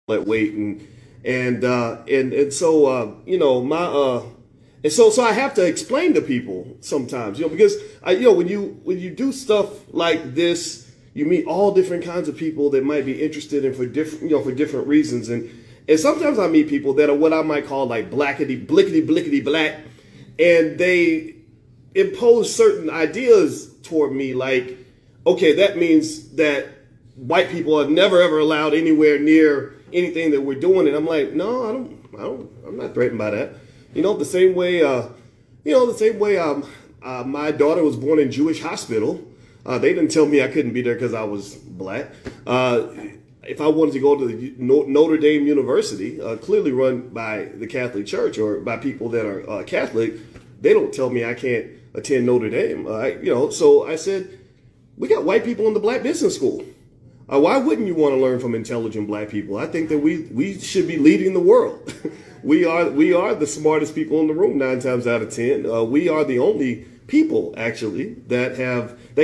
that weight and so my and so I have to explain to people sometimes, because when you do stuff like this, you meet all different kinds of people that might be interested in for different reasons, and sometimes I meet people that are what I might call like blackety blickety blickety black, and they impose certain ideas toward me, like, okay, that means that white people are never ever allowed anywhere near anything that we're doing, and I'm like, no, I'm not threatened by that. The same way my daughter was born in Jewish hospital. They didn't tell me I couldn't be there because I was black. If I wanted to go to the Notre Dame University, clearly run by the Catholic Church or by people that are Catholic, they don't tell me I can't attend Notre Dame. So I said, we got white people in the black business school. Why wouldn't you want to learn from intelligent black people? I think that we should be leading the world. We are the smartest people in the room 9 times out of 10. We are the only people actually that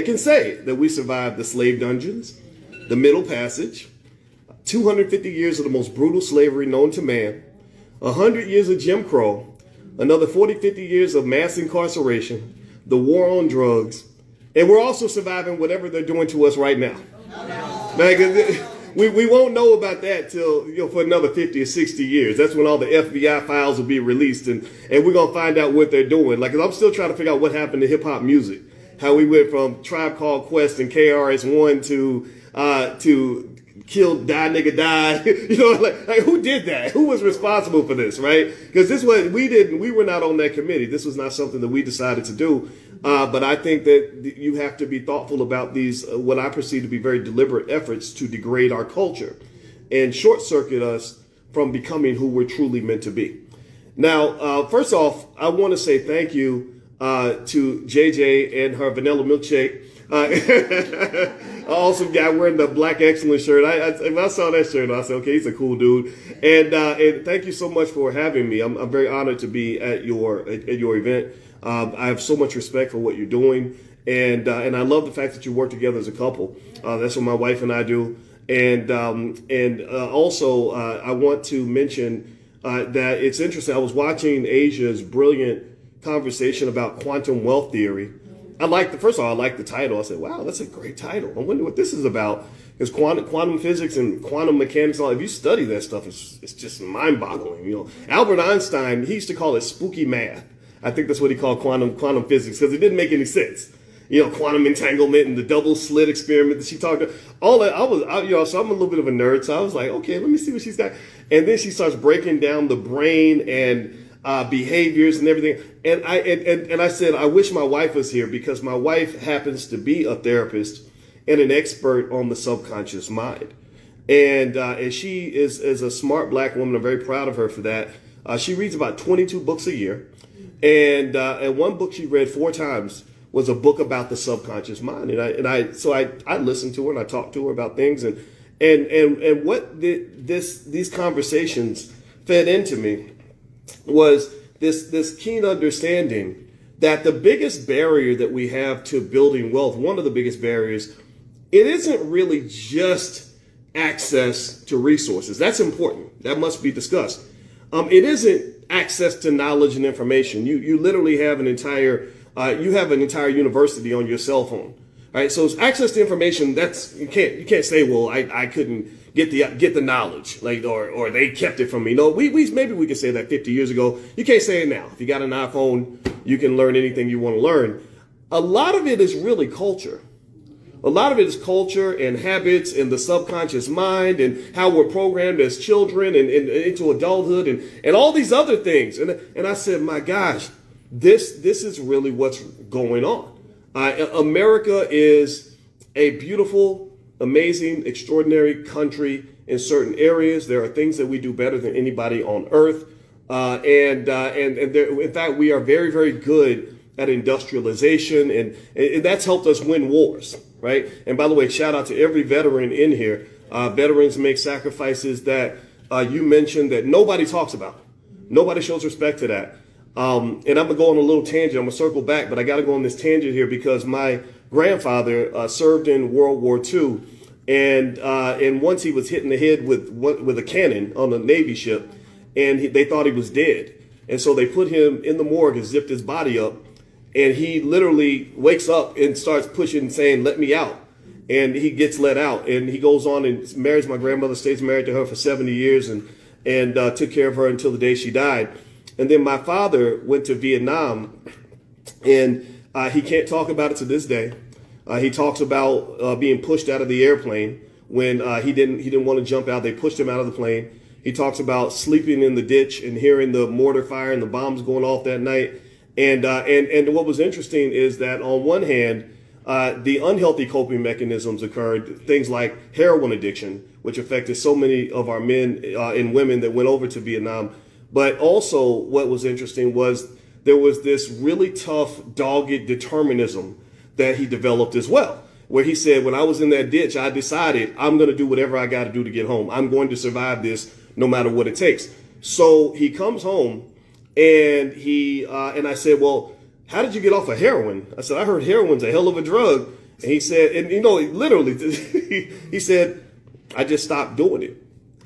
can say that we survived the slave dungeons, the Middle Passage, 250 years of the most brutal slavery known to man, 100 years of Jim Crow, another 40, 50 years of mass incarceration, the war on drugs, and we're also surviving whatever they're doing to us right now. We won't know about that till for another 50 or 60 years. That's when all the FBI files will be released, and we're gonna find out what they're doing. Like, 'cause I'm still trying to figure out what happened to hip hop music, how we went from Tribe Called Quest and KRS-One to Kill Die Nigga Die. Like who did that? Who was responsible for this, right? Because we were not on that committee. This was not something that we decided to do. But I think that you have to be thoughtful about these, what I perceive to be very deliberate efforts to degrade our culture and short circuit us from becoming who we're truly meant to be. Now, first off, I want to say thank you to JJ and her vanilla milkshake. Awesome guy wearing the Black Excellence shirt. I saw that shirt, I said, okay, he's a cool dude. And thank you so much for having me. I'm very honored to be at your event. I have so much respect for what you're doing, and I love the fact that you work together as a couple. That's what my wife and I do. And also, I want to mention that it's interesting. I was watching Asia's brilliant conversation about quantum wealth theory. First of all, I like the title. I said, wow, that's a great title. I wonder what this is about. Because quantum physics and quantum mechanics, if you study that stuff, it's just mind-boggling. Albert Einstein, he used to call it spooky math. I think that's what he called quantum physics, because it didn't make any sense. Quantum entanglement and the double slit experiment that she talked about. All that, so I'm a little bit of a nerd. So I was like, okay, let me see what she's got. And then she starts breaking down the brain and behaviors and everything. And I said, I wish my wife was here, because my wife happens to be a therapist and an expert on the subconscious mind. And she is a smart black woman. I'm very proud of her for that. She reads about 22 books a year. And one book she read 4 times was a book about the subconscious mind. And I listened to her and I talked to her about things. And what these conversations fed into me was this keen understanding that the biggest barrier that we have to building wealth, one of the biggest barriers, it isn't really just access to resources. That's important. That must be discussed. It isn't access to knowledge and information. You literally have an entire university on your cell phone. All right, so it's access to information. You can't say, well, I couldn't get the knowledge, or they kept it from me. No, maybe we could say that 50 years ago. You can't say it now. If you got an iPhone, you can learn anything you want to learn. A lot of it is really culture. A lot of it is culture and habits and the subconscious mind and how we're programmed as children and into adulthood and all these other things. And I said, my gosh, this is really what's going on. America is a beautiful, amazing, extraordinary country in certain areas. There are things that we do better than anybody on earth. And in fact, we are very, very good at industrialization, and that's helped us win wars. Right. And by the way, shout out to every veteran in here. Veterans make sacrifices that you mentioned that nobody talks about. Nobody shows respect to that. And I'm going to go on a little tangent. I'm going to circle back, but I got to go on this tangent here because my grandfather served in World War II And once he was hit in the head with a cannon on a Navy ship, and they thought he was dead. And so they put him in the morgue and zipped his body up. And he literally wakes up and starts pushing, saying, "Let me out." And he gets let out. And he goes on and marries my grandmother, stays married to her for 70 years and took care of her until the day she died. And then my father went to Vietnam, and he can't talk about it to this day. He talks about being pushed out of the airplane when he didn't want to jump out. They pushed him out of the plane. He talks about sleeping in the ditch and hearing the mortar fire and the bombs going off that night. And what was interesting is that on one hand, the unhealthy coping mechanisms occurred, things like heroin addiction, which affected so many of our men and women that went over to Vietnam. But also what was interesting was there was this really tough, dogged determinism that he developed as well, where he said, when I was in that ditch, I decided I'm going to do whatever I got to do to get home. I'm going to survive this no matter what it takes. So he comes home and and I said, well, how did you get off of heroin? I said, I heard heroin's a hell of a drug. And he said, and literally, he said, I just stopped doing it.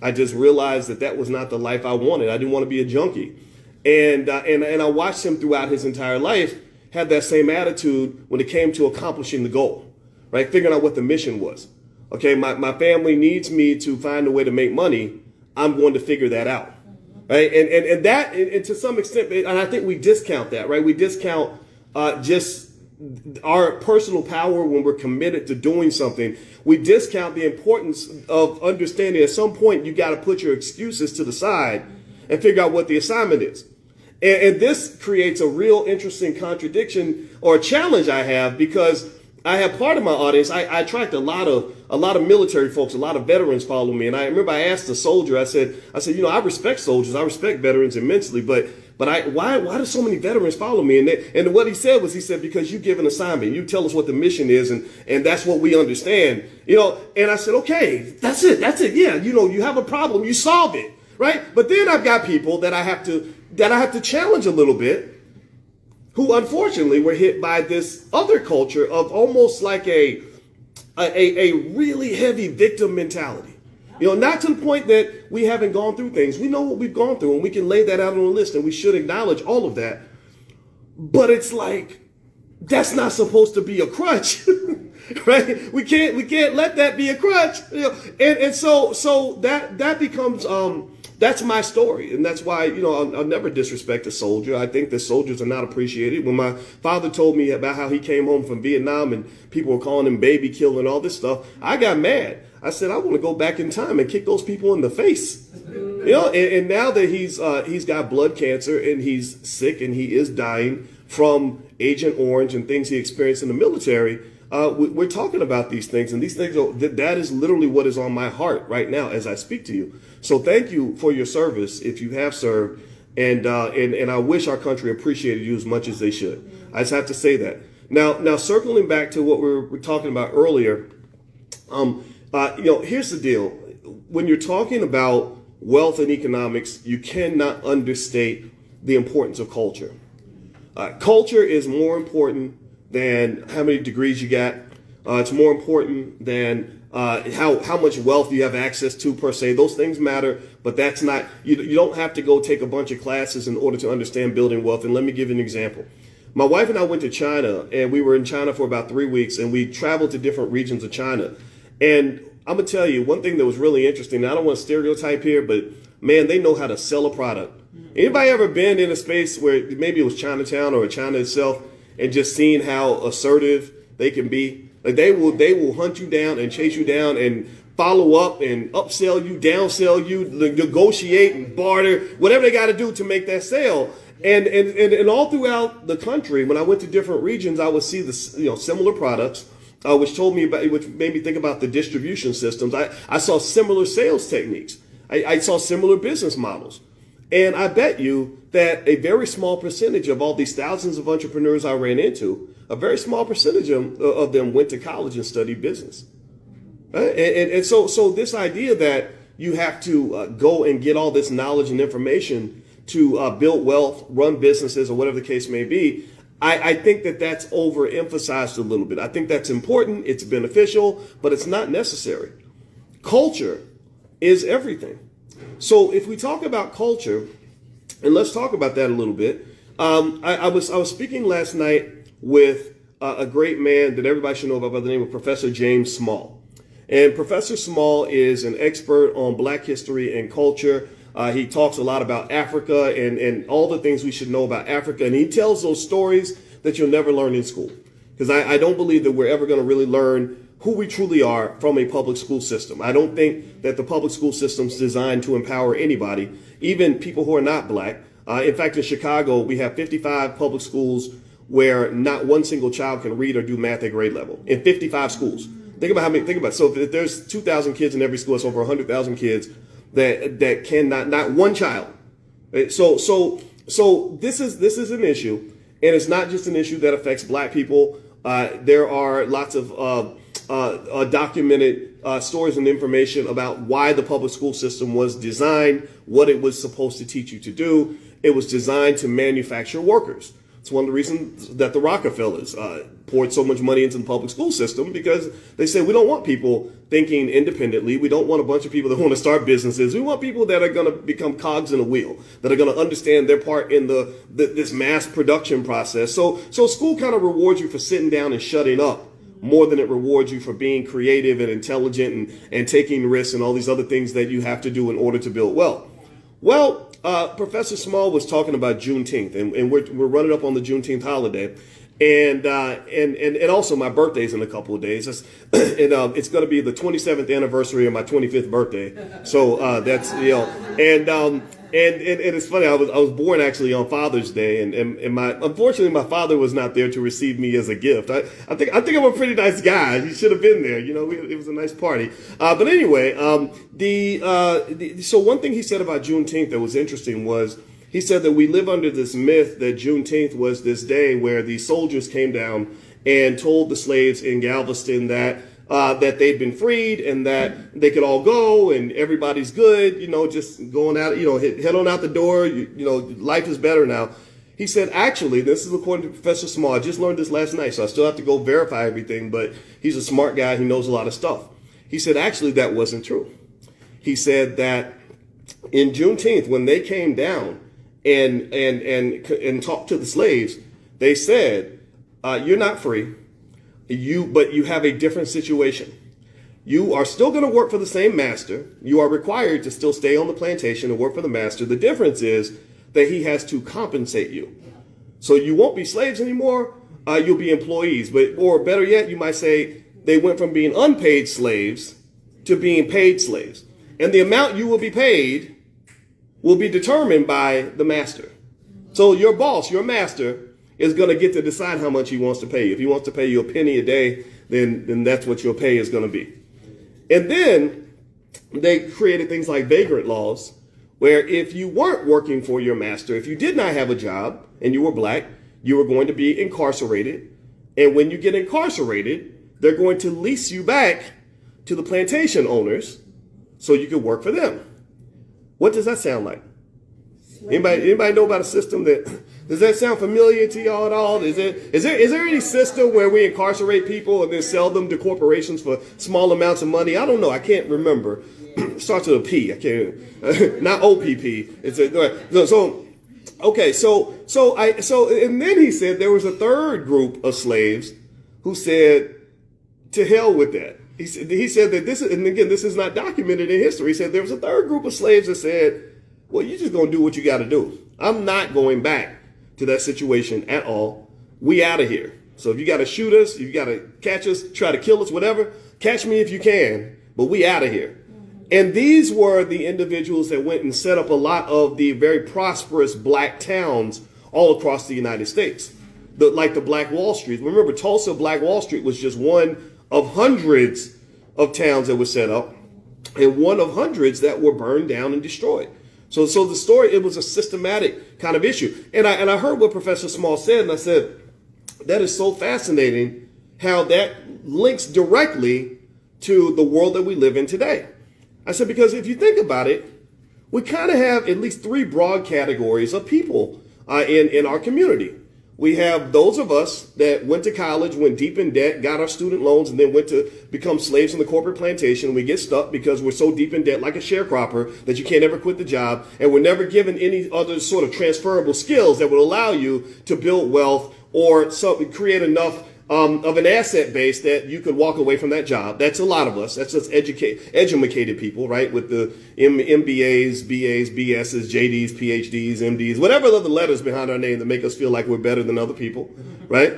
I just realized that was not the life I wanted. I didn't want to be a junkie. And I watched him throughout his entire life have that same attitude when it came to accomplishing the goal, right? Figuring out what the mission was. Okay, my family needs me to find a way to make money. I'm going to figure that out. Right. And to some extent, and I think we discount that, right? We discount just our personal power when we're committed to doing something. We discount the importance of understanding at some point you got to put your excuses to the side and figure out what the assignment is. And this creates a real interesting contradiction or challenge I have, because I have part of my audience. I attract a lot of military folks, a lot of veterans follow me. And I remember I asked a soldier, I said, I respect soldiers. I respect veterans immensely. But why do so many veterans follow me? And what he said, because you give an assignment, you tell us what the mission is, and that's what we understand, and I said, okay, that's it. Yeah. You have a problem, you solve it. Right. But then I've got people that I have to challenge a little bit, who unfortunately were hit by this other culture of almost like a really heavy victim mentality. Not to the point that we haven't gone through things. We know what we've gone through, and we can lay that out on a list, and we should acknowledge all of that. But it's like, that's not supposed to be a crutch, right? We can't let that be a crutch. And so that becomes that's my story. And that's why, I'll never disrespect a soldier. I think that soldiers are not appreciated. When my father told me about how he came home from Vietnam and people were calling him baby killer and all this stuff, I got mad. I said, I want to go back in time and kick those people in the face. And now that he's got blood cancer and he's sick and he is dying from Agent Orange and things he experienced in the military, we're talking about these things, and these things that is literally what is on my heart right now as I speak to you. So thank you for your service, if you have served, and I wish our country appreciated you as much as they should. I just have to say that. Now circling back to what we were talking about earlier, here's the deal. When you're talking about wealth and economics, you cannot understate the importance of culture. Culture is more important than how many degrees you got. It's more important than how much wealth you have access to per se. Those things matter, but that's not, you don't have to go take a bunch of classes in order to understand building wealth. And let me give you an example. My wife and I went to China, and we were in China for about 3 weeks, and we traveled to different regions of China. And I'm going to tell you one thing that was really interesting. I don't want to stereotype here, but man, they know how to sell a product. Anybody ever been in a space where maybe it was Chinatown or China itself, and just seeing how assertive they can be? Like they will hunt you down and chase you down and follow up and upsell you, downsell you, negotiate and barter, whatever they got to do to make that sale. And all throughout the country, when I went to different regions, I would see the similar products, which made me think about the distribution systems. I saw similar sales techniques. I saw similar business models. And I bet you that a very small percentage of all these thousands of entrepreneurs I ran into, a very small percentage of them went to college and studied business. Right? And so this idea that you have to go and get all this knowledge and information to build wealth, run businesses, or whatever the case may be, I think that that's overemphasized a little bit. I think that's important. It's beneficial, but it's not necessary. Culture is everything. So if we talk about culture, and let's talk about that a little bit. I was speaking last night with a great man that everybody should know about by the name of Professor James Small. And Professor Small is an expert on Black history and culture. He talks a lot about Africa and all the things we should know about Africa. And he tells those stories that you'll never learn in school. Because I don't believe that we're ever going to really learn who we truly are from a public school system. I don't think that the public school system is designed to empower anybody, even people who are not Black. In fact, in Chicago, we have 55 public schools where not one single child can read or do math at grade level. In 55 schools. Think about how many, think about it. So if there's 2,000 kids in every school, it's over 100,000 kids that cannot, not one child. Right? So this is an issue, and it's not just an issue that affects Black people. There are lots of documented stories and information about why the public school system was designed, what it was supposed to teach you to do. It was designed to manufacture workers. It's one of the reasons that the Rockefellers poured so much money into the public school system, because they said, we don't want people thinking independently. We don't want a bunch of people that want to start businesses. We want people that are going to become cogs in a wheel, that are going to understand their part in this mass production process. So school kind of rewards you for sitting down and shutting up more than it rewards you for being creative and intelligent and taking risks and all these other things that you have to do in order to build wealth. Well, Professor Small was talking about Juneteenth, and we're running up on the Juneteenth holiday, and also my birthday's in a couple of days. It's going to be the 27th anniversary of my 25th birthday. So that's and it's funny. I was born actually on Father's Day, and unfortunately my father was not there to receive me as a gift. I think I'm a pretty nice guy. He should have been there. It was a nice party. But anyway, so one thing he said about Juneteenth that was interesting was he said that we live under this myth that Juneteenth was this day where the soldiers came down and told the slaves in Galveston that they'd been freed and that they could all go and everybody's good, just going out, head on out the door, life is better now. He said, actually, this is according to Professor Small. I just learned this last night, so I still have to go verify everything, but he's a smart guy. He knows a lot of stuff. He said, actually, that wasn't true. He said that in Juneteenth, when they came down and talked to the slaves, they said, you're not free. But you have a different situation. You are still going to work for the same master. You are required to still stay on the plantation and work for the master. The difference is that he has to compensate you. So you won't be slaves anymore. You'll be employees. Or better yet, you might say they went from being unpaid slaves to being paid slaves. And the amount you will be paid will be determined by the master. So your boss, your master, is going to get to decide how much he wants to pay you. If he wants to pay you a penny a day, then that's what your pay is going to be. And then they created things like vagrant laws, where if you weren't working for your master, if you did not have a job and you were Black, you were going to be incarcerated. And when you get incarcerated, they're going to lease you back to the plantation owners so you can work for them. What does that sound like? Anybody know about a system does that sound familiar to y'all at all? Is there any system where we incarcerate people and then sell them to corporations for small amounts of money? I don't know. I can't remember. It starts with a P. I can't. Not OPP. And then he said there was a third group of slaves who said, to hell with that. He said that this is, and again, this is not documented in history. He said there was a third group of slaves that said, well, you're just going to do what you got to do. I'm not going back to that situation at all. We out of here. So if you got to shoot us, you got to catch us, try to kill us, whatever, catch me if you can, but we out of here. And these were the individuals that went and set up a lot of the very prosperous Black towns all across the United States, like the Black Wall Street. Remember, Tulsa Black Wall Street was just one of hundreds of towns that were set up and one of hundreds that were burned down and destroyed. So the story, it was a systematic kind of issue. And I heard what Professor Small said, and I said, that is so fascinating how that links directly to the world that we live in today. I said, because if you think about it, we kind of have at least three broad categories of people in our community. We have those of us that went to college, went deep in debt, got our student loans, and then went to become slaves in the corporate plantation. We get stuck because we're so deep in debt, like a sharecropper, that you can't ever quit the job. And we're never given any other sort of transferable skills that would allow you to build wealth or create enough of an asset base that you could walk away from that job. That's a lot of us. That's just educated people, right? With the MBAs, BAs, BSs, JDs, PhDs, MDs, whatever other letters behind our name that make us feel like we're better than other people, right?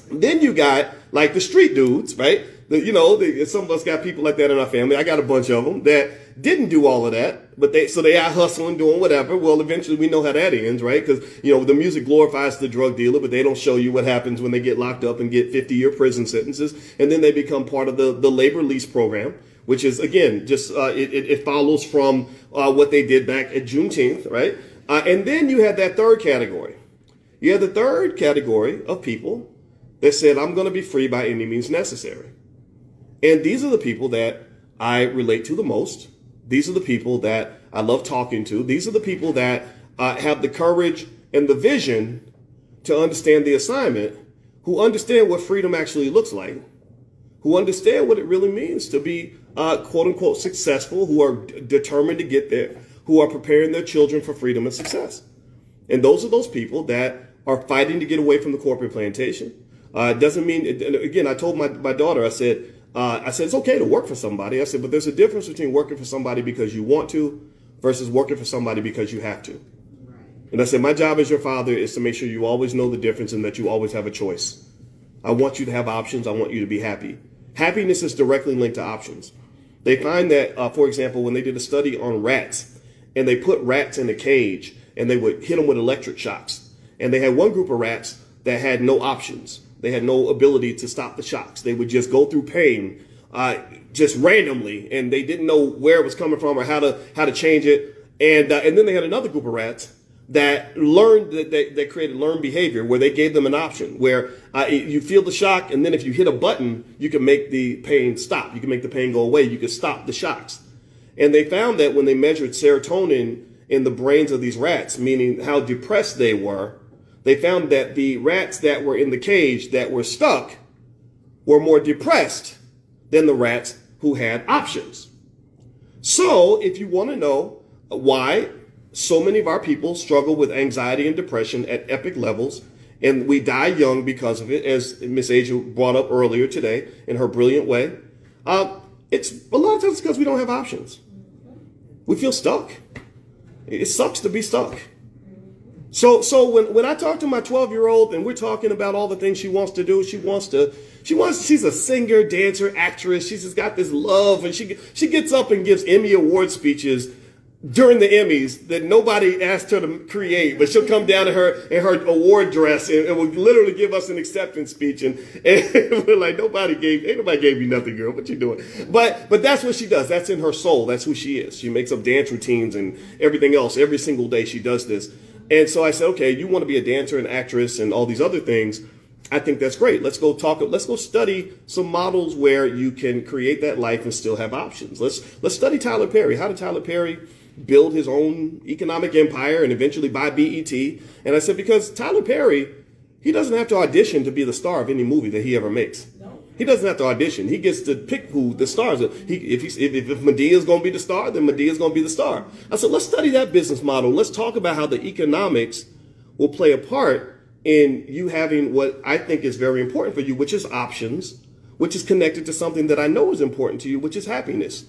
Then you got like the street dudes, right? Some of us got people like that in our family. I got a bunch of them that didn't do all of that, but they out hustling, doing whatever. Well, eventually we know how that ends, right? Because, the music glorifies the drug dealer, but they don't show you what happens when they get locked up and get 50-year prison sentences. And then they become part of the labor lease program, which is, again, just it follows from what they did back at Juneteenth, right? And then you had that third category. You had the third category of people that said, I'm going to be free by any means necessary. And these are the people that I relate to the most. These are the people that I love talking to. These are the people that have the courage and the vision to understand the assignment, who understand what freedom actually looks like, who understand what it really means to be quote unquote successful, who are determined to get there, who are preparing their children for freedom and success. And those are those people that are fighting to get away from the corporate plantation. It doesn't mean, again, I told my daughter, I said, it's okay to work for somebody. I said, but there's a difference between working for somebody because you want to versus working for somebody because you have to. Right. And I said, my job as your father is to make sure you always know the difference and that you always have a choice. I want you to have options. I want you to be happy. Happiness is directly linked to options. They find that, for example, when they did a study on rats and they put rats in a cage and they would hit them with electric shocks. And they had one group of rats that had no options. They had no ability to stop the shocks. They would just go through pain just randomly, and they didn't know where it was coming from or how to change it. And then they had another group of rats that learned that created learned behavior, where they gave them an option where you feel the shock, and then if you hit a button, you can make the pain stop. You can make the pain go away. You can stop the shocks. And they found that when they measured serotonin in the brains of these rats, meaning how depressed they were, they found that the rats that were in the cage that were stuck were more depressed than the rats who had options. So if you want to know why so many of our people struggle with anxiety and depression at epic levels, and we die young because of it, as Miss Asia brought up earlier today in her brilliant way, it's a lot of times because we don't have options. We feel stuck. It sucks to be stuck. So when I talk to my 12-year-old and we're talking about all the things she wants to do, she's a singer, dancer, actress. She's just got this love, and she gets up and gives Emmy Award speeches during the Emmys that nobody asked her to create, but she'll come down in her award dress and will literally give us an acceptance speech, and we're like, ain't nobody gave you nothing, girl. What you doing? But that's what she does. That's in her soul. That's who she is. She makes up dance routines and everything else. Every single day she does this. And so I said, okay, you want to be a dancer and actress and all these other things. I think that's great. Let's go study some models where you can create that life and still have options. Let's study Tyler Perry. How did Tyler Perry build his own economic empire and eventually buy BET? And I said, because Tyler Perry, he doesn't have to audition to be the star of any movie that he ever makes. No. He doesn't have to audition. He gets to pick who the stars are. If Medea's going to be the star, then Medea's going to be the star. I said, let's study that business model. Let's talk about how the economics will play a part in you having what I think is very important for you, which is options, which is connected to something that I know is important to you, which is happiness.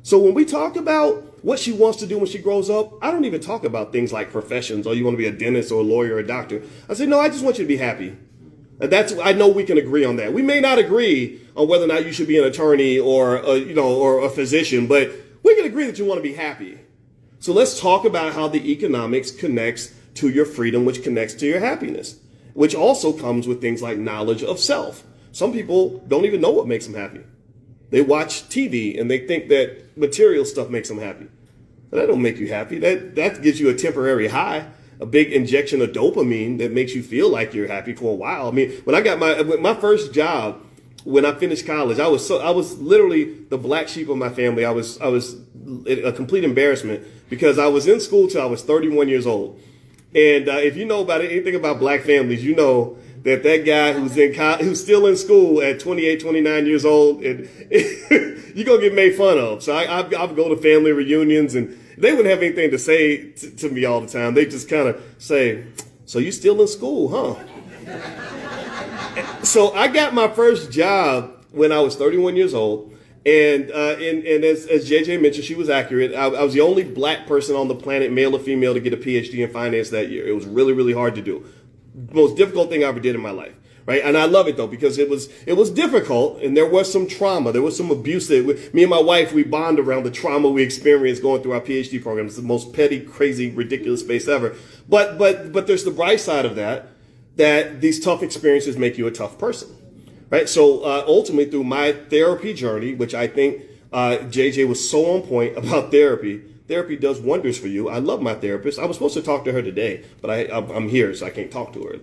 So when we talk about what she wants to do when she grows up, I don't even talk about things like professions, or you want to be a dentist or a lawyer or a doctor. I say, no, I just want you to be happy. I know we can agree on that. We may not agree on whether or not you should be an attorney or a physician, but we can agree that you want to be happy. So let's talk about how the economics connects to your freedom, which connects to your happiness, which also comes with things like knowledge of self. Some people don't even know what makes them happy. They watch TV and they think that material stuff makes them happy. But that don't make you happy. That gives you a temporary high, a big injection of dopamine that makes you feel like you're happy for a while. I mean, when I got my first job, when I finished college, I was literally the black sheep of my family. I was a complete embarrassment because I was in school till I was 31 years old. And if you know about anything about black families, you know that guy who's still in school at 28, 29 years old, and you're going to get made fun of. So I go to family reunions, and they wouldn't have anything to say to me all the time. They just kind of say, so you still in school, huh? So I got my first job when I was 31 years old. And as JJ mentioned, she was accurate. I was the only black person on the planet, male or female, to get a PhD in finance that year. It was really, really hard to do. Most difficult thing I ever did in my life, right? And I love it though, because it was difficult, and there was some trauma, there was some abuse. That me and my wife, we bond around the trauma we experienced going through our PhD program. It's the most petty, crazy, ridiculous space ever. But there's the bright side of that these tough experiences make you a tough person. Right. So ultimately, through my therapy journey, which I think JJ was so on point about therapy does wonders for you. I love my therapist. I was supposed to talk to her today, but I'm here, so I can't talk to her.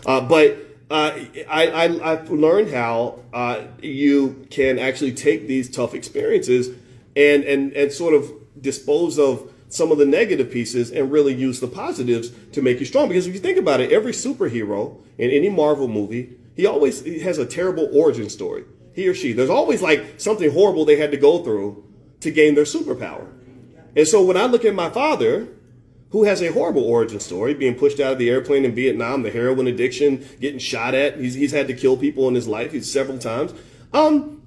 But I've learned how you can actually take these tough experiences and sort of dispose of some of the negative pieces and really use the positives to make you strong. Because if you think about it, every superhero in any Marvel movie, he always has a terrible origin story, he or she. There's always like something horrible they had to go through to gain their superpower. And so when I look at my father, who has a horrible origin story, being pushed out of the airplane in Vietnam, the heroin addiction, getting shot at, he's had to kill people in his life several times.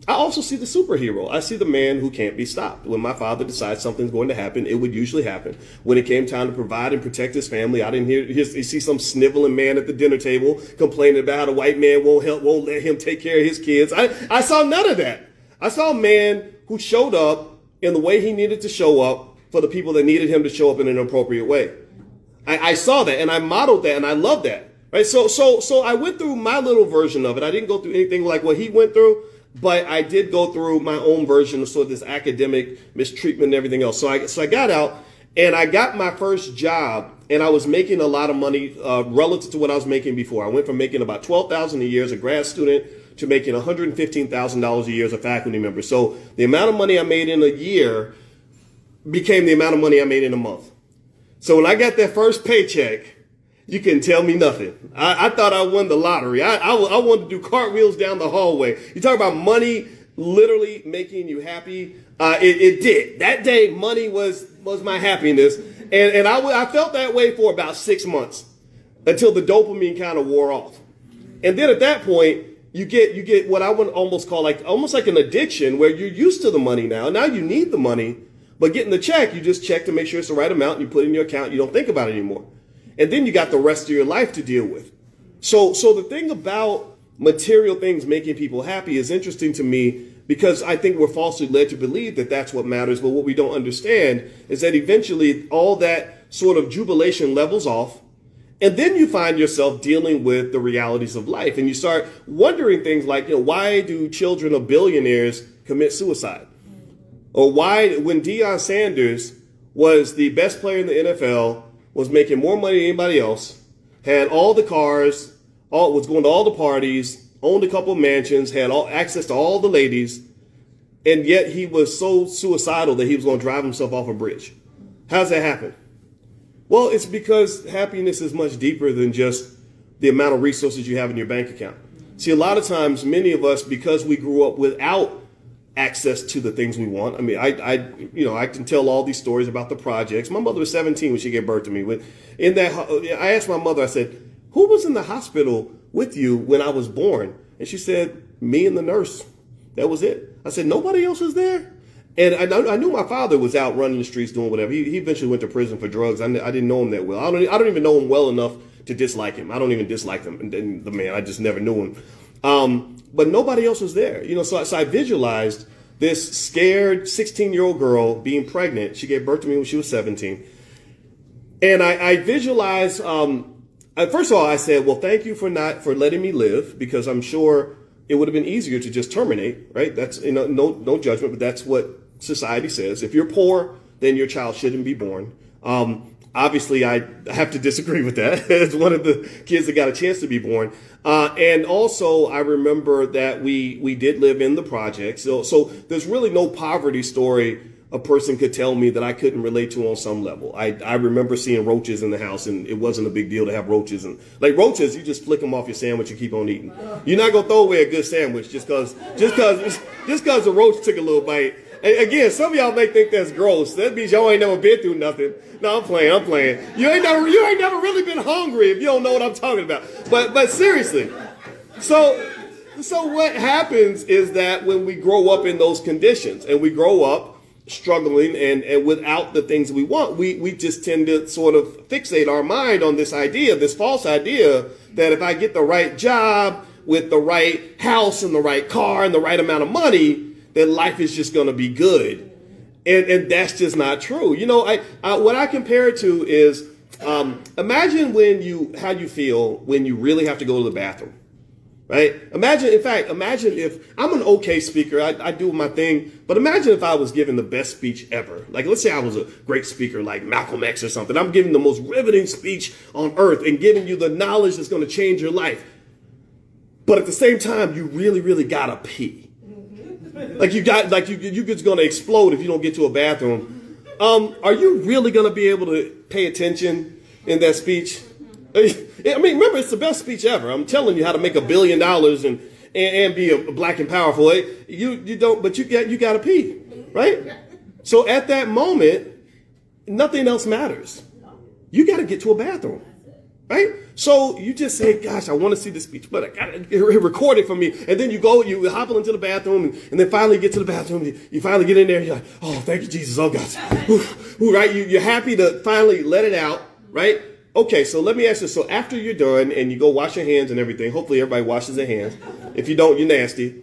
I also see the superhero. I see the man who can't be stopped. When my father decides something's going to happen, it would usually happen. When it came time to provide and protect his family, I didn't see some sniveling man at the dinner table complaining about how the white man won't let him take care of his kids. I saw none of that. I saw a man who showed up in the way he needed to show up for the people that needed him to show up in an appropriate way. I saw that, and I modeled that, and I love that. Right? So I went through my little version of it. I didn't go through anything like what he went through, but I did go through my own version of sort of this academic mistreatment and everything else. So I got out, and I got my first job, and I was making a lot of money relative to what I was making before. I went from making about $12,000 a year as a grad student to making $115,000 a year as a faculty member. So the amount of money I made in a year became the amount of money I made in a month. So when I got that first paycheck, you couldn't tell me nothing. I thought I won the lottery. I wanted to do cartwheels down the hallway. You talk about money literally making you happy. It did. That day, money was my happiness. And I felt that way for about 6 months until the dopamine kind of wore off. And then at that point, you get what I would almost call almost like an addiction, where you're used to the money now. Now you need the money, but getting the check, you just check to make sure it's the right amount, and you put it in your account. You don't think about it anymore. And then you got the rest of your life to deal with. So the thing about material things making people happy is interesting to me, because I think we're falsely led to believe that that's what matters. But what we don't understand is that eventually all that sort of jubilation levels off. And then you find yourself dealing with the realities of life. And you start wondering things like, why do children of billionaires commit suicide? Or why, when Deion Sanders was the best player in the NFL, was making more money than anybody else, had all the cars, was going to all the parties, owned a couple of mansions, had access to all the ladies, and yet he was so suicidal that he was going to drive himself off a bridge? How's that happen? Well, it's because happiness is much deeper than just the amount of resources you have in your bank account. See, a lot of times, many of us, because we grew up without access to the things we want. I mean, I can tell all these stories about the projects. My mother was 17 when she gave birth to me. I asked my mother, I said, who was in the hospital with you when I was born? And she said, me and the nurse. That was it. I said, nobody else was there? And I knew my father was out running the streets doing whatever. He eventually went to prison for drugs. I didn't know him that well. I don't even know him well enough to dislike him. I don't even dislike him. And the man, I just never knew him. But nobody else was there. So I visualized this scared 16-year-old girl being pregnant. She gave birth to me when she was 17. And I visualized, first of all, I said, well, thank you for letting me live, because I'm sure it would have been easier to just terminate, right? That's, no judgment, but that's what society says. If you're poor, then your child shouldn't be born. Obviously, I have to disagree with that. As one of the kids that got a chance to be born. And also, I remember that we did live in the projects. So there's really no poverty story a person could tell me that I couldn't relate to on some level. I remember seeing roaches in the house, and it wasn't a big deal to have roaches. And like roaches, you just flick them off your sandwich and keep on eating. You're not gonna throw away a good sandwich just because a roach took a little bite. And again, some of y'all may think that's gross. That means y'all ain't never been through nothing. No, I'm playing. You ain't never really been hungry if you don't know what I'm talking about. But seriously, so what happens is that when we grow up in those conditions and we grow up struggling and without the things we want, we just tend to sort of fixate our mind on this idea, this false idea that if I get the right job with the right house and the right car and the right amount of money, that life is just going to be good. And that's just not true. You know, what I compare it to is imagine how you feel when you really have to go to the bathroom. Right? Imagine if I'm an okay speaker, I do my thing, but imagine if I was giving the best speech ever. Like, let's say I was a great speaker like Malcolm X or something. I'm giving the most riveting speech on earth and giving you the knowledge that's going to change your life. But at the same time, you really, really gotta pee. Like you're just going to explode if you don't get to a bathroom. Are you really going to be able to pay attention in that speech? I mean, remember, it's the best speech ever. I'm telling you how to make $1 billion and be a black and powerful. You don't, but you got to pee, right? So at that moment, nothing else matters. You got to get to a bathroom, right? So you just say, gosh, I want to see the speech, but I got to record it for me. And then you hobble into the bathroom and then finally get to the bathroom. You finally get in there and you're like, oh, thank you, Jesus. Oh, God. Ooh, right? You're happy to finally let it out, right? Okay, so let me ask you. So after you're done and you go wash your hands and everything, hopefully everybody washes their hands. If you don't, you're nasty.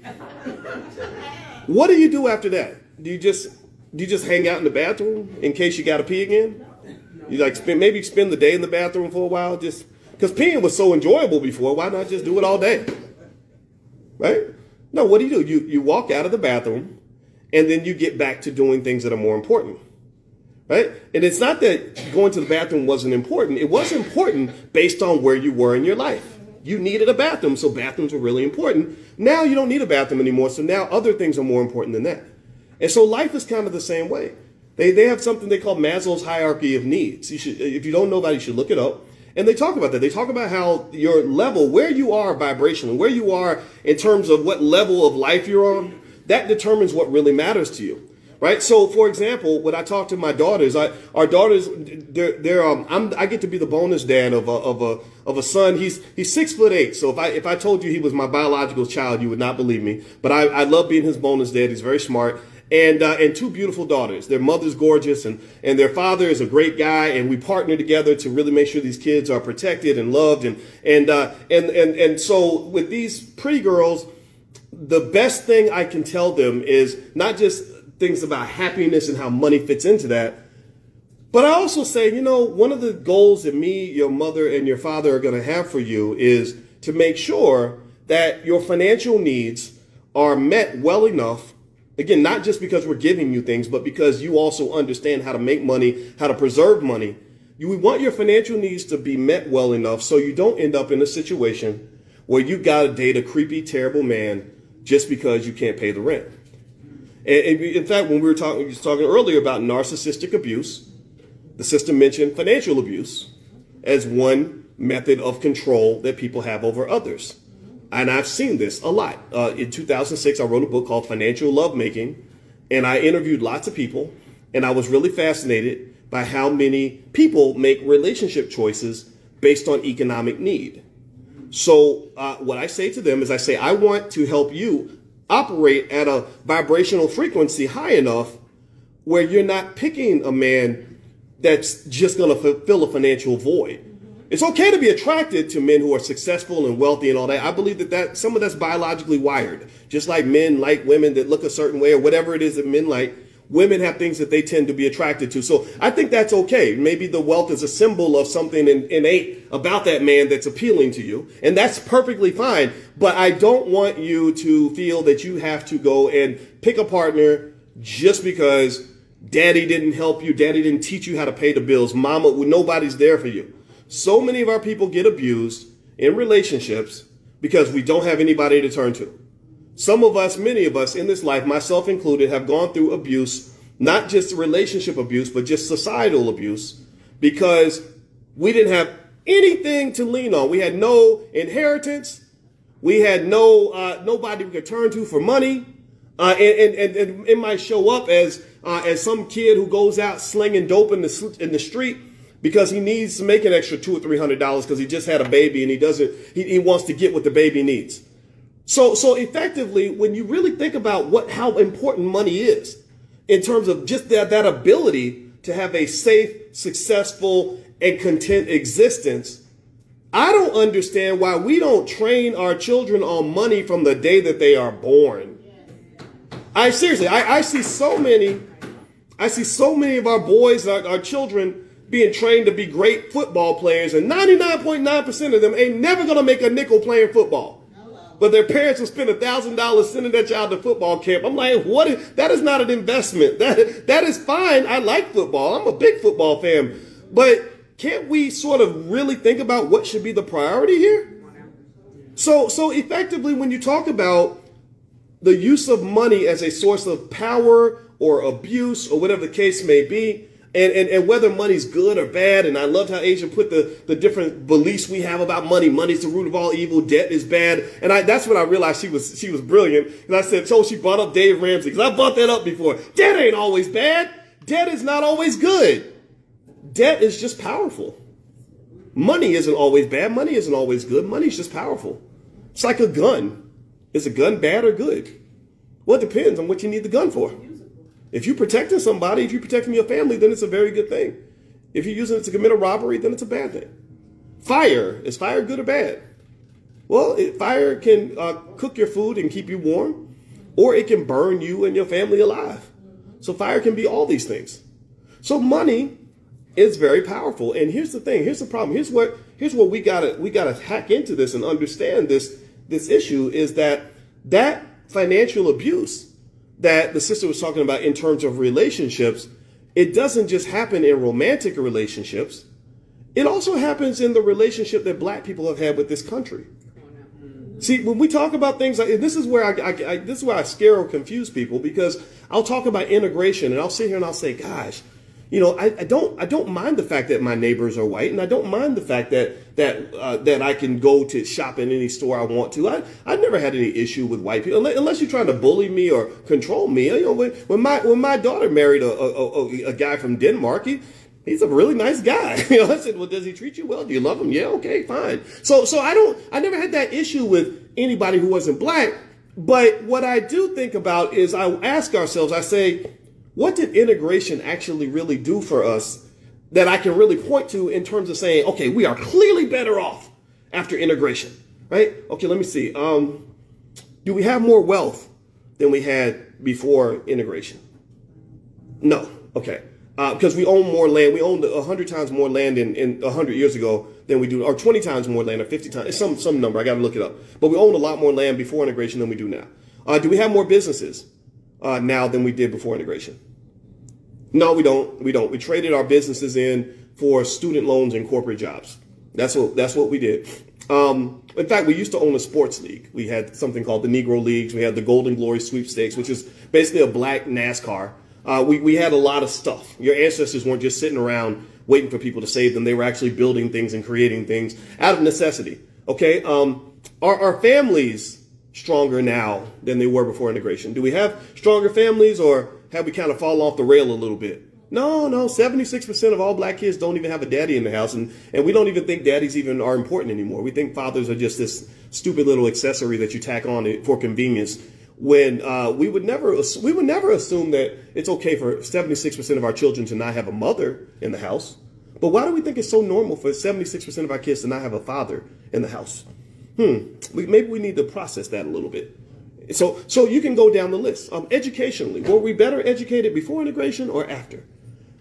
What do you do after that? Do you just hang out in the bathroom in case you got to pee again? You maybe spend the day in the bathroom for a while, just because peeing was so enjoyable before. Why not just do it all day? Right? No, what do? You walk out of the bathroom and then you get back to doing things that are more important. Right? And it's not that going to the bathroom wasn't important. It was important based on where you were in your life. You needed a bathroom, so bathrooms were really important. Now you don't need a bathroom anymore, so now other things are more important than that. And so life is kind of the same way. They have something they call Maslow's hierarchy of needs. If you don't know about it, you should look it up. And they talk about that. They talk about how your level, where you are vibrationally, where you are in terms of what level of life you're on, that determines what really matters to you. Right. So, for example, when I talk to my daughters, our daughters, I get to be the bonus dad of a son. He's 6'8". So if I told you he was my biological child, you would not believe me. But I love being his bonus dad. He's very smart. And two beautiful daughters. Their mother's gorgeous and their father is a great guy. And we partner together to really make sure these kids are protected and loved. And so with these pretty girls, the best thing I can tell them is not just things about happiness and how money fits into that. But I also say, one of the goals that me, your mother, and your father are going to have for you is to make sure that your financial needs are met well enough. Again, not just because we're giving you things, but because you also understand how to make money, how to preserve money. We want your financial needs to be met well enough so you don't end up in a situation where you got to date a creepy, terrible man just because you can't pay the rent. And in fact, when we were talking earlier about narcissistic abuse, the sister mentioned financial abuse as one method of control that people have over others. And I've seen this a lot. In 2006, I wrote a book called Financial Lovemaking, and I interviewed lots of people, and I was really fascinated by how many people make relationship choices based on economic need. So what I say to them is I want to help you operate at a vibrational frequency high enough where you're not picking a man that's just going to fulfill a financial void. It's okay to be attracted to men who are successful and wealthy and all that. I believe that some of that's biologically wired. Just like men like women that look a certain way or whatever it is that men like, women have things that they tend to be attracted to. So I think that's okay. Maybe the wealth is a symbol of something innate about that man that's appealing to you. And that's perfectly fine. But I don't want you to feel that you have to go and pick a partner just because daddy didn't help you. Daddy didn't teach you how to pay the bills. Mama, nobody's there for you. So many of our people get abused in relationships because we don't have anybody to turn to. Some of us, many of us in this life, myself included, have gone through abuse not just relationship abuse, but just societal abuse, because we didn't have anything to lean on. We had no inheritance. We had nobody we could turn to for money. And it might show up as some kid who goes out slinging dope in the street because he needs to make an extra $200 or $300 because he just had a baby and he wants to get what the baby needs. So effectively, when you really think about how important money is in terms of just that ability to have a safe, successful, and content existence, I don't understand why we don't train our children on money from the day that they are born. I see so many of our boys, our children being trained to be great football players, and 99.9% of them ain't never going to make a nickel playing football. But their parents will spend $1,000 sending their child to football camp. I'm like, that is not an investment. That is fine. I like football. I'm a big football fan. But can't we sort of really think about what should be the priority here? So effectively, when you talk about the use of money as a source of power or abuse or whatever the case may be, and whether money's good or bad, and I loved how Asia put the different beliefs we have about money. Money's the root of all evil. Debt is bad. And that's when I realized she was brilliant. And I said, so she brought up Dave Ramsey, because I brought that up before. Debt ain't always bad. Debt is not always good. Debt is just powerful. Money isn't always bad. Money isn't always good. Money's just powerful. It's like a gun. Is a gun bad or good? Well, it depends on what you need the gun for. If you're protecting somebody, if you're protecting your family, then it's a very good thing. If you're using it to commit a robbery, then it's a bad thing. Fire, is fire good or bad? Well, fire can cook your food and keep you warm, or it can burn you and your family alive. So fire can be all these things. So money is very powerful. And here's the thing, here's the problem. Here's what we gotta hack into this and understand this issue is that financial abuse that the sister was talking about in terms of relationships, it doesn't just happen in romantic relationships. It also happens in the relationship that black people have had with this country. See, when we talk about things like this is where I scare or confuse people, because I'll talk about integration and I'll sit here and I'll say, gosh, I don't mind the fact that my neighbors are white, and I don't mind the fact that I can go to shop in any store I want to. I've never had any issue with white people, unless you're trying to bully me or control me. When my daughter married a guy from Denmark, he's a really nice guy. I said, well, does he treat you well? Do you love him? Yeah, okay, fine. So I never had that issue with anybody who wasn't black. But what I do think about is I ask ourselves, I say, what did integration actually really do for us that I can really point to in terms of saying, okay, we are clearly better off after integration, right? Okay, let me see. Do we have more wealth than we had before integration? No. Okay. Because we own more land. We owned 100 times more land in 100 years ago than we do, or 20 times more land, or 50 times. It's some number. I got to look it up. But we own a lot more land before integration than we do now. Do we have more businesses now than we did before integration? No, we don't. We traded our businesses in for student loans and corporate jobs. That's what we did. In fact, we used to own a sports league. We had something called the Negro Leagues. We had the Golden Glory Sweepstakes, which is basically a black NASCAR. We had a lot of stuff. Your ancestors weren't just sitting around waiting for people to save them. They were actually building things and creating things out of necessity. Okay. Are families stronger now than they were before integration? Do we have stronger families, or have we kind of fallen off the rail a little bit? No. 76% of all black kids don't even have a daddy in the house. And we don't even think daddies even are important anymore. We think fathers are just this stupid little accessory that you tack on for convenience. When we would never assume that it's okay for 76% of our children to not have a mother in the house. But why do we think it's so normal for 76% of our kids to not have a father in the house? Maybe we need to process that a little bit. So you can go down the list. Educationally, were we better educated before integration or after?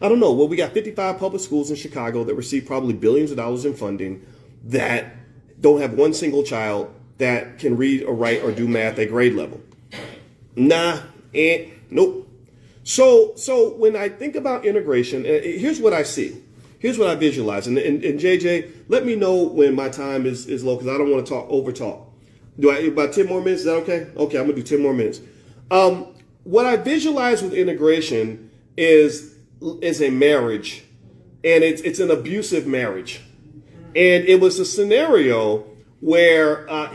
I don't know. Well, we got 55 public schools in Chicago that receive probably billions of dollars in funding that don't have one single child that can read or write or do math at grade level. Nope. So when I think about integration, here's what I see. Here's what I visualize. And JJ, let me know when my time is low, because I don't want to over talk. About 10 more minutes? Is that okay? Okay, I'm going to do 10 more minutes. What I visualize with integration is a marriage, and it's an abusive marriage. And it was a scenario where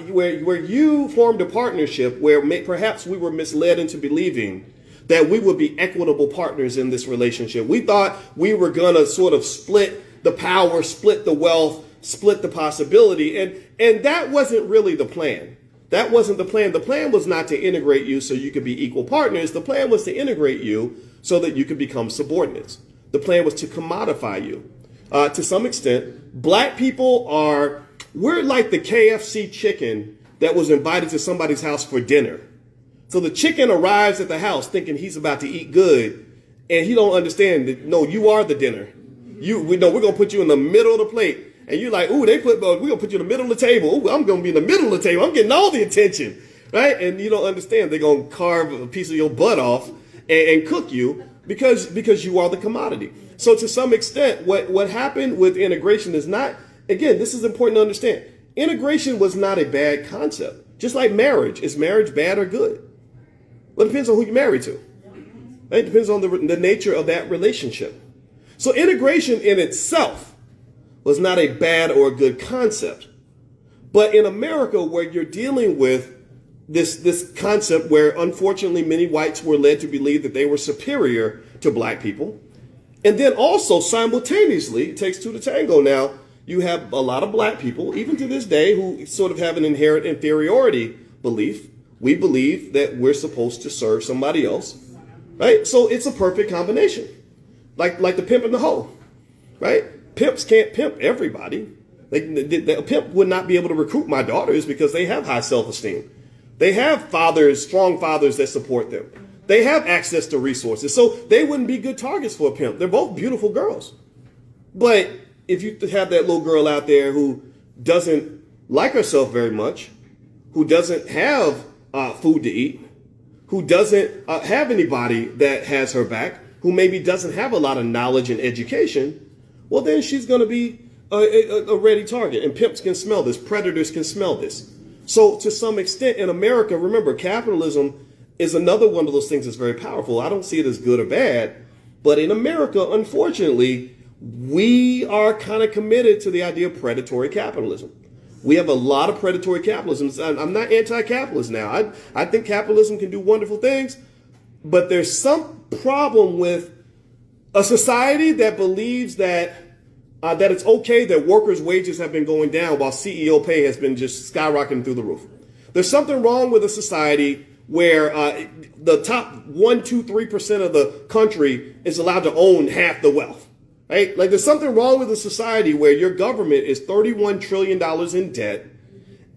you formed a partnership where perhaps we were misled into believing that we would be equitable partners in this relationship. We thought we were going to sort of split the power, split the wealth, split the possibility. And that wasn't really the plan. That wasn't the plan. The plan was not to integrate you so you could be equal partners. The plan was to integrate you so that you could become subordinates. The plan was to commodify you. To some extent, black people we're like the KFC chicken that was invited to somebody's house for dinner. So the chicken arrives at the house thinking he's about to eat good, and he don't understand that, no, you are the dinner. We're going to put you in the middle of the plate. And you're like, ooh, we're going to put you in the middle of the table. Ooh, I'm going to be in the middle of the table. I'm getting all the attention, right? And you don't understand. They're going to carve a piece of your butt off and cook you because you are the commodity. So to some extent, what happened with integration is not, again, this is important to understand. Integration was not a bad concept. Just like marriage. Is marriage bad or good? Well, it depends on who you're married to. It depends on the nature of that relationship. So integration in itself was not a bad or a good concept. But in America, where you're dealing with this concept where unfortunately many whites were led to believe that they were superior to black people. And then also simultaneously, it takes two to tango now, you have a lot of black people, even to this day, who sort of have an inherent inferiority belief. We believe that we're supposed to serve somebody else, right? So it's a perfect combination, like the pimp and the hoe, right? Pimps can't pimp everybody. A pimp would not be able to recruit my daughters because they have high self-esteem. They have fathers, strong fathers that support them. They have access to resources. So they wouldn't be good targets for a pimp. They're both beautiful girls. But if you have that little girl out there who doesn't like herself very much, who doesn't have food to eat, who doesn't have anybody that has her back, who maybe doesn't have a lot of knowledge and education, well, then she's going to be a ready target. And pimps can smell this. Predators can smell this. So to some extent in America, remember, capitalism is another one of those things that's very powerful. I don't see it as good or bad. But in America, unfortunately, we are kind of committed to the idea of predatory capitalism. We have a lot of predatory capitalism. I'm not anti-capitalist now. I think capitalism can do wonderful things. But there's some problem with a society that believes that it's okay that workers' wages have been going down while CEO pay has been just skyrocketing through the roof. There's something wrong with a society where the top 1, 2, 3% of the country is allowed to own half the wealth, right? Like there's something wrong with a society where your government is $31 trillion in debt.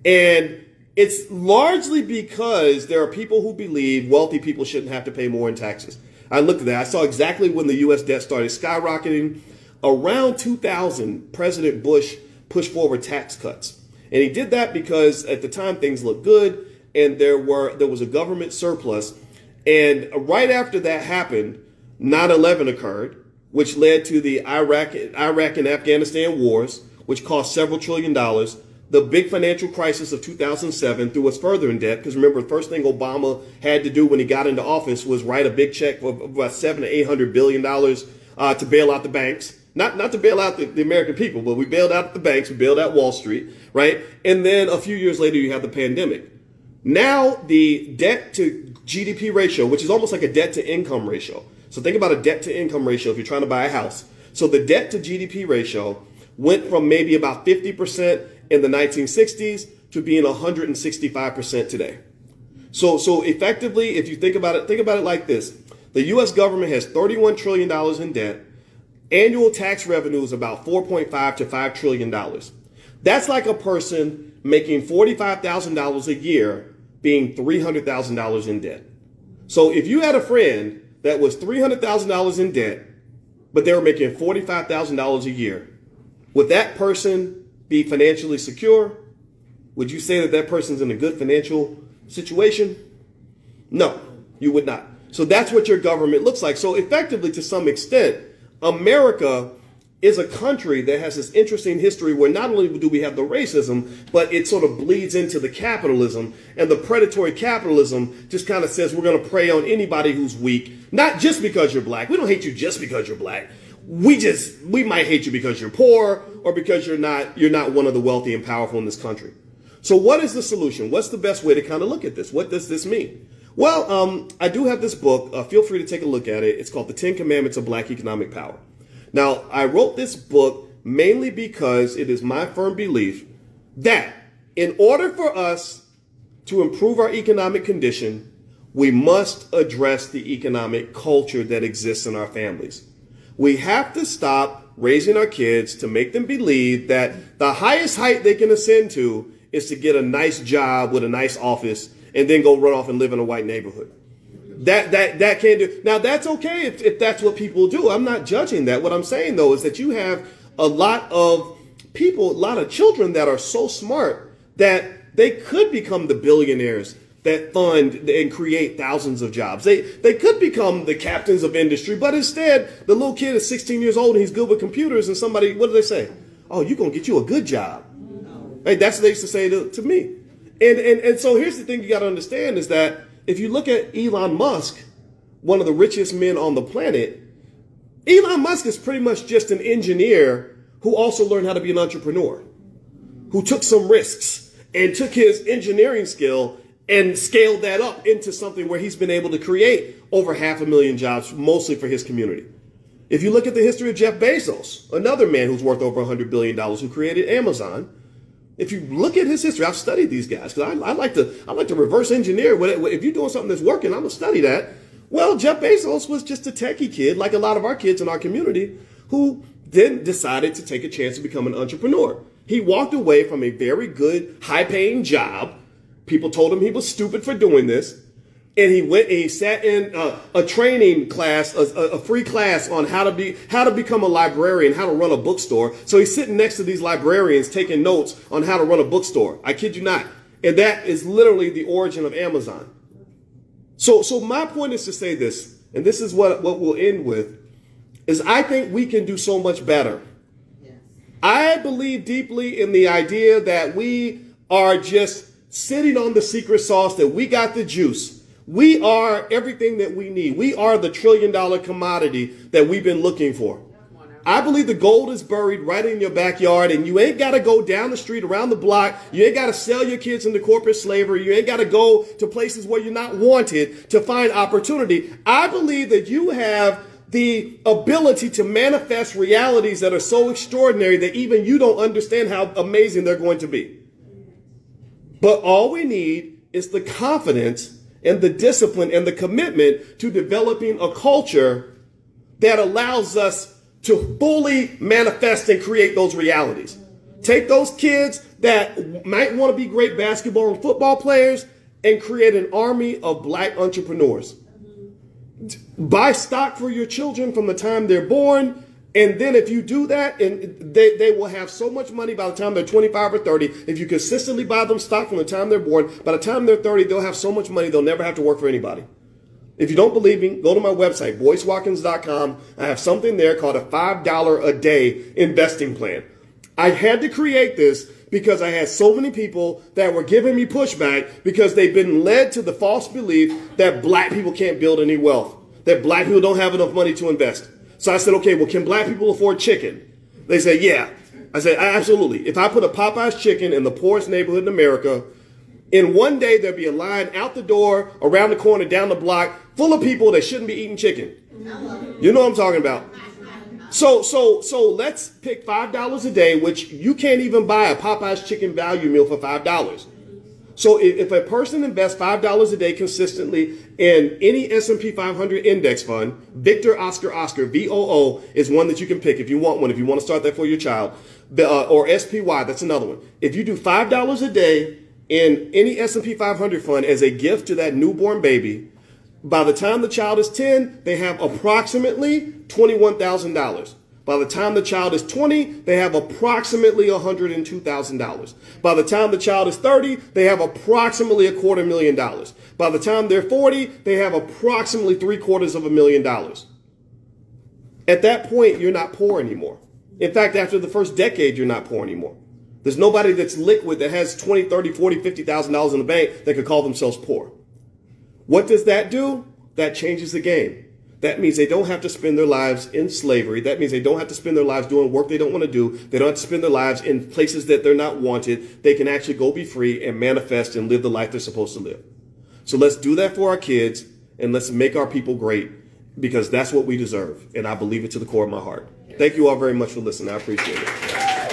And it's largely because there are people who believe wealthy people shouldn't have to pay more in taxes. I looked at that. I saw exactly when the U.S. debt started skyrocketing. Around 2000, President Bush pushed forward tax cuts. And he did that because at the time things looked good and there was a government surplus. And right after that happened, 9/11 occurred, which led to the Iraq and Afghanistan wars, which cost several $1 trillion. The big financial crisis of 2007 threw us further in debt because remember, the first thing Obama had to do when he got into office was write a big check for about $700 to $800 billion to bail out the banks. Not to bail out the American people, but we bailed out the banks, we bailed out Wall Street, right? And then a few years later, you have the pandemic. Now the debt to GDP ratio, which is almost like a debt to income ratio. So think about a debt to income ratio if you're trying to buy a house. So the debt to GDP ratio went from maybe about 50% in the 1960s to being 165% today. So effectively, if you think about it like this. The U.S. government has $31 trillion in debt. Annual tax revenue is about $4.5 to $5 trillion. That's like a person making $45,000 a year being $300,000 in debt. So if you had a friend that was $300,000 in debt, but they were making $45,000 a year, would that person be financially secure? Would you say that person's in a good financial situation? No, you would not. So that's what your government looks like. So effectively, to some extent, America is a country that has this interesting history where not only do we have the racism, but it sort of bleeds into the capitalism, and the predatory capitalism just kind of says we're going to prey on anybody who's weak, not just because you're black. We don't hate you just because you're black. We might hate you because you're poor or because you're not one of the wealthy and powerful in this country. So what is the solution? What's the best way to kind of look at this? What does this mean? Well, I do have this book. Feel free to take a look at it. It's called The 10 Commandments of Black Economic Power. Now, I wrote this book mainly because it is my firm belief that in order for us to improve our economic condition, we must address the economic culture that exists in our families. We have to stop raising our kids to make them believe that the highest height they can ascend to is to get a nice job with a nice office and then go run off and live in a white neighborhood. That can't do. Now, that's okay if that's what people do. I'm not judging that. What I'm saying, though, is that you have a lot of people, a lot of children that are so smart that they could become the billionaires that fund and create thousands of jobs. They could become the captains of industry, but instead, the little kid is 16 years old and he's good with computers, and somebody, what do they say? Oh, you're going to get you a good job. Hey, that's what they used to say to me. And so here's the thing you got to understand is that if you look at Elon Musk, one of the richest men on the planet, Elon Musk is pretty much just an engineer who also learned how to be an entrepreneur, who took some risks and took his engineering skill and scaled that up into something where he's been able to create over 500,000 jobs, mostly for his community. If you look at the history of Jeff Bezos, another man who's worth over $100 billion, who created Amazon, if you look at his history, I've studied these guys because I like to reverse engineer. If you're doing something that's working, I'm gonna study that. Well, Jeff Bezos was just a techie kid, like a lot of our kids in our community, who then decided to take a chance to become an entrepreneur. He walked away from a very good, high-paying job. People told him he was stupid for doing this. And he went and he sat in a training class, a free class on how to become a librarian, how to run a bookstore. So he's sitting next to these librarians taking notes on how to run a bookstore. I kid you not. And that is literally the origin of Amazon. So my point is to say this, and this is what we'll end with, is I think we can do so much better. Yes. I believe deeply in the idea that we are just sitting on the secret sauce, that we got the juice. We are everything that we need. We are the $1 trillion commodity that we've been looking for. I believe the gold is buried right in your backyard, and you ain't got to go down the street, around the block. You ain't got to sell your kids into corporate slavery. You ain't got to go to places where you're not wanted to find opportunity. I believe that you have the ability to manifest realities that are so extraordinary that even you don't understand how amazing they're going to be. But all we need is the confidence and the discipline and the commitment to developing a culture that allows us to fully manifest and create those realities. Take those kids that might want to be great basketball and football players and create an army of black entrepreneurs. Buy stock for your children from the time they're born. And then if you do that, and they will have so much money by the time they're 25 or 30. If you consistently buy them stock from the time they're born, by the time they're 30, they'll have so much money they'll never have to work for anybody. If you don't believe me, go to my website, boycewatkins.com. I have something there called a $5 a day investing plan. I had to create this because I had so many people that were giving me pushback because they've been led to the false belief that black people can't build any wealth, that black people don't have enough money to invest. So I said, okay, well, can black people afford chicken? They said, yeah. I said, absolutely. If I put a Popeye's chicken in the poorest neighborhood in America, in one day there'd be a line out the door, around the corner, down the block, full of people that shouldn't be eating chicken. You know what I'm talking about. So let's pick $5 a day, which you can't even buy a Popeye's chicken value meal for $5. So if a person invests $5 a day consistently in any S&P 500 index fund, Victor, Oscar, VOO is one that you can pick if you want one, if you want to start that for your child, or SPY, that's another one. If you do $5 a day in any S&P 500 fund as a gift to that newborn baby, by the time the child is 10, they have approximately $21,000. By the time the child is 20, they have approximately $102,000. By the time the child is 30, they have approximately $250,000. By the time they're 40, they have approximately $750,000. At that point, you're not poor anymore. In fact, after the first decade, you're not poor anymore. There's nobody that's liquid that has $20, $30, $40, $50,000 in the bank that could call themselves poor. What does that do? That changes the game. That means they don't have to spend their lives in slavery. That means they don't have to spend their lives doing work they don't want to do. They don't have to spend their lives in places that they're not wanted. They can actually go be free and manifest and live the life they're supposed to live. So let's do that for our kids, and let's make our people great, because that's what we deserve. And I believe it to the core of my heart. Thank you all very much for listening. I appreciate it.